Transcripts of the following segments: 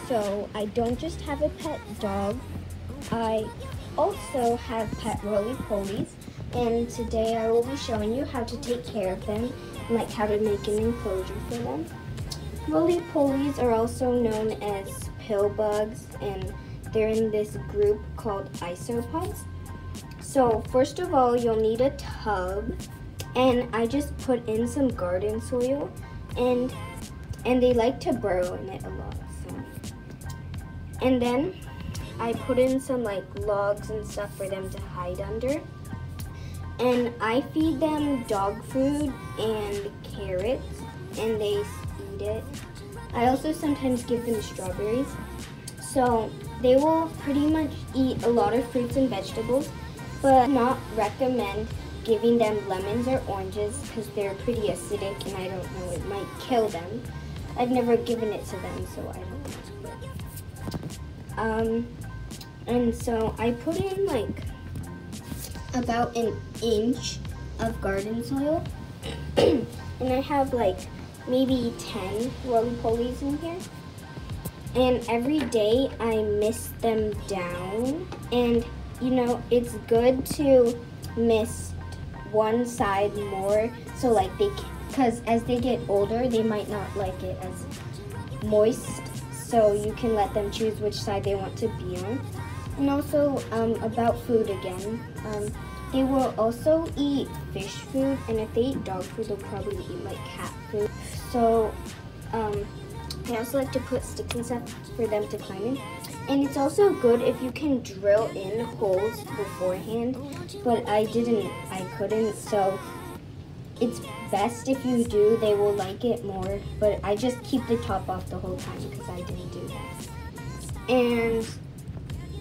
So I don't just have a pet dog, I also have pet roly-polies, and today I will be showing you how to take care of them and like how to make an enclosure for them. Roly-polies are also known as pill bugs, and they're in this group called isopods. So first of all, you'll need a tub, and I just put in some garden soil, and they like to burrow in it a lot. And then I put in some like logs and stuff for them to hide under. And I feed them dog food and carrots, and they eat it. I also sometimes give them strawberries. So they will pretty much eat a lot of fruits and vegetables, but not recommend giving them lemons or oranges because they're pretty acidic, and I don't know, it might kill them. I've never given it to them, so I don't know. And so I put in like about an inch of garden soil, and I have like maybe 10 roly-polies in here. And every day I mist them down, and you know, it's good to mist one side more, so like because as they get older, they might not like it as moist, so you can let them choose which side they want to be on. And also about food again, they will also eat fish food, and if they eat dog food, they'll probably eat like cat food. So I also like to put sticks and stuff for them to climb in. And it's also good if you can drill in holes beforehand, but I couldn't, so it's best if you do. They will like it more, but I just keep the top off the whole time because I didn't do that. And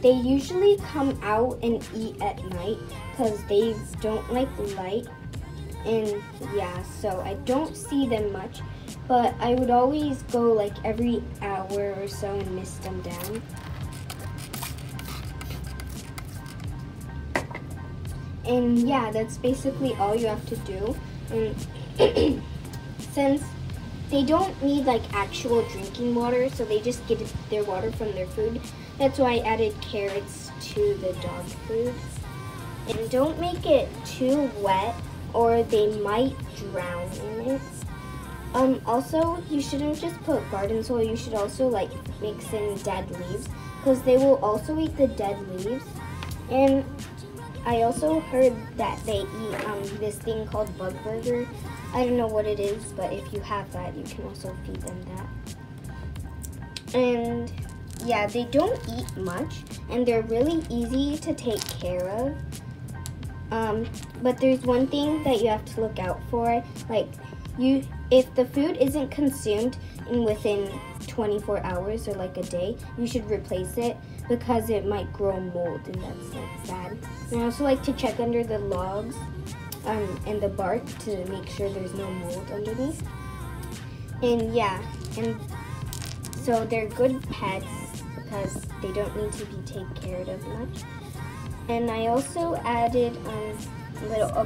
they usually come out and eat at night because they don't like light, and yeah, so I don't see them much, but I would always go like every hour or so and mist them down. And yeah, that's basically all you have to do. And since they don't need like actual drinking water, so they just get their water from their food, that's why I added carrots to the dog food. And don't make it too wet or they might drown in it. Also, you shouldn't just put garden soil, you should also like mix in dead leaves because they will also eat the dead leaves. And I also heard that they eat this thing called bug burger. I don't know what it is, but if you have that, you can also feed them that. And yeah, they don't eat much, and they're really easy to take care of. But there's one thing that you have to look out for. Like, if the food isn't consumed within 24 hours or like a day, you should replace it because it might grow mold, and that's like bad. And I also like to check under the logs and the bark to make sure there's no mold underneath. And yeah, and so they're good pets because they don't need to be taken care of much. And I also added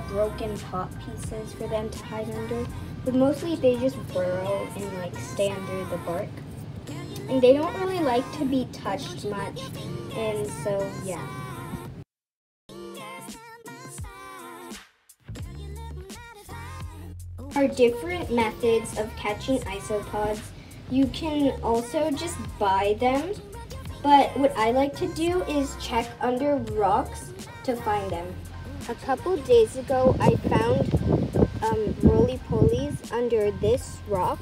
broken pot pieces for them to hide under, but mostly they just burrow and like stay under the bark. And they don't really like to be touched much, and so yeah. There are different methods of catching isopods. You can also just buy them, but what I like to do is check under rocks to find them. A couple days ago, I found roly-polies under this rock,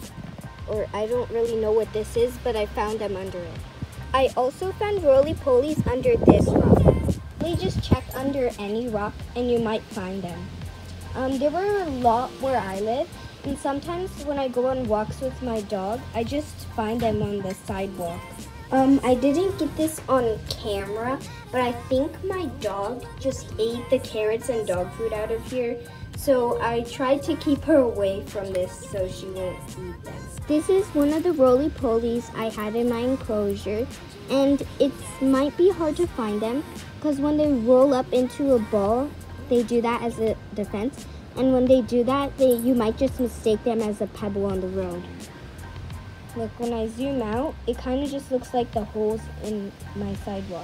or I don't really know what this is, but I found them under it. I also found roly-polies under this rock. Really just check under any rock and you might find them. There were a lot where I live, and sometimes when I go on walks with my dog, I just find them on the sidewalk. I didn't get this on camera, but I think my dog just ate the carrots and dog food out of here. So I tried to keep her away from this so she won't eat them. This is one of the roly-polies I had in my enclosure, and it might be hard to find them because when they roll up into a ball, they do that as a defense. And when they do that, you might just mistake them as a pebble on the road. Look, when I zoom out, it kind of just looks like the holes in my sidewalk.